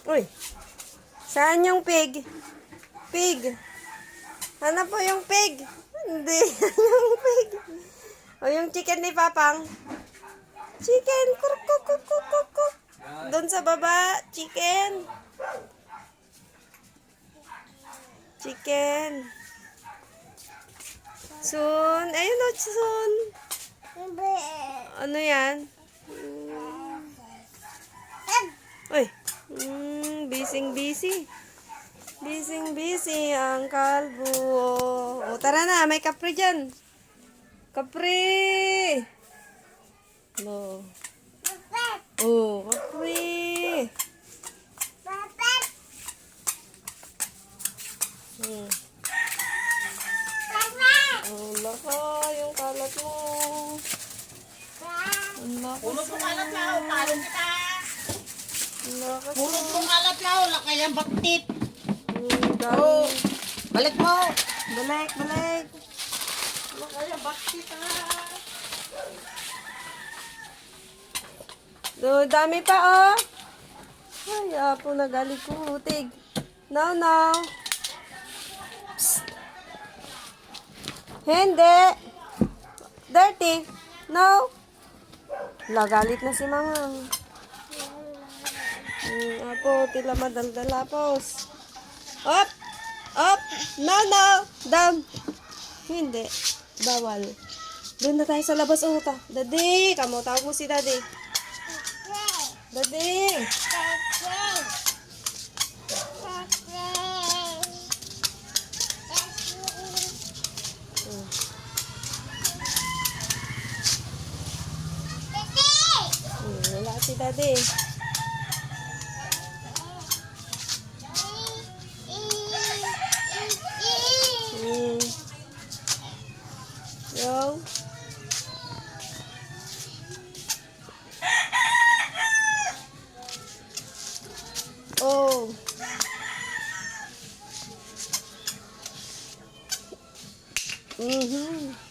Uy, saan yung pig? Pig. Ano po yung pig? Hindi, yung pig. O yung chicken ni Papang. Chicken, kuruk, kuruk, kuruk, kuruk. Doon sa baba, chicken. Chicken. Soon. Ayun o, soon. Ano yan? Uy. Busy. Busy ang kalbo. O, tara na. May kapre dyan. Kapre. No. Oh, kapre. Oh, laka. Yung kalat mo. Ang laka. Pulot mong alat na, talong kita. Ang laka. Pulot mong alat na, wala kayang baktit. Dami. Balik mo. Balik. Wala kayang baktit Dami pa, oh. Ay, apo, nagalikutig. No. Psst. Hindi. Dirty. No. Lagalit na si Mangang. Apo, tila madaldala, pos. Up. No. Down. Hindi. Bawal. Doon na tayo sa labas, uta. Daddy, kamu tawag mo si Daddy. Daddy. Wala si Daddy. Yo. Oh. Mhm.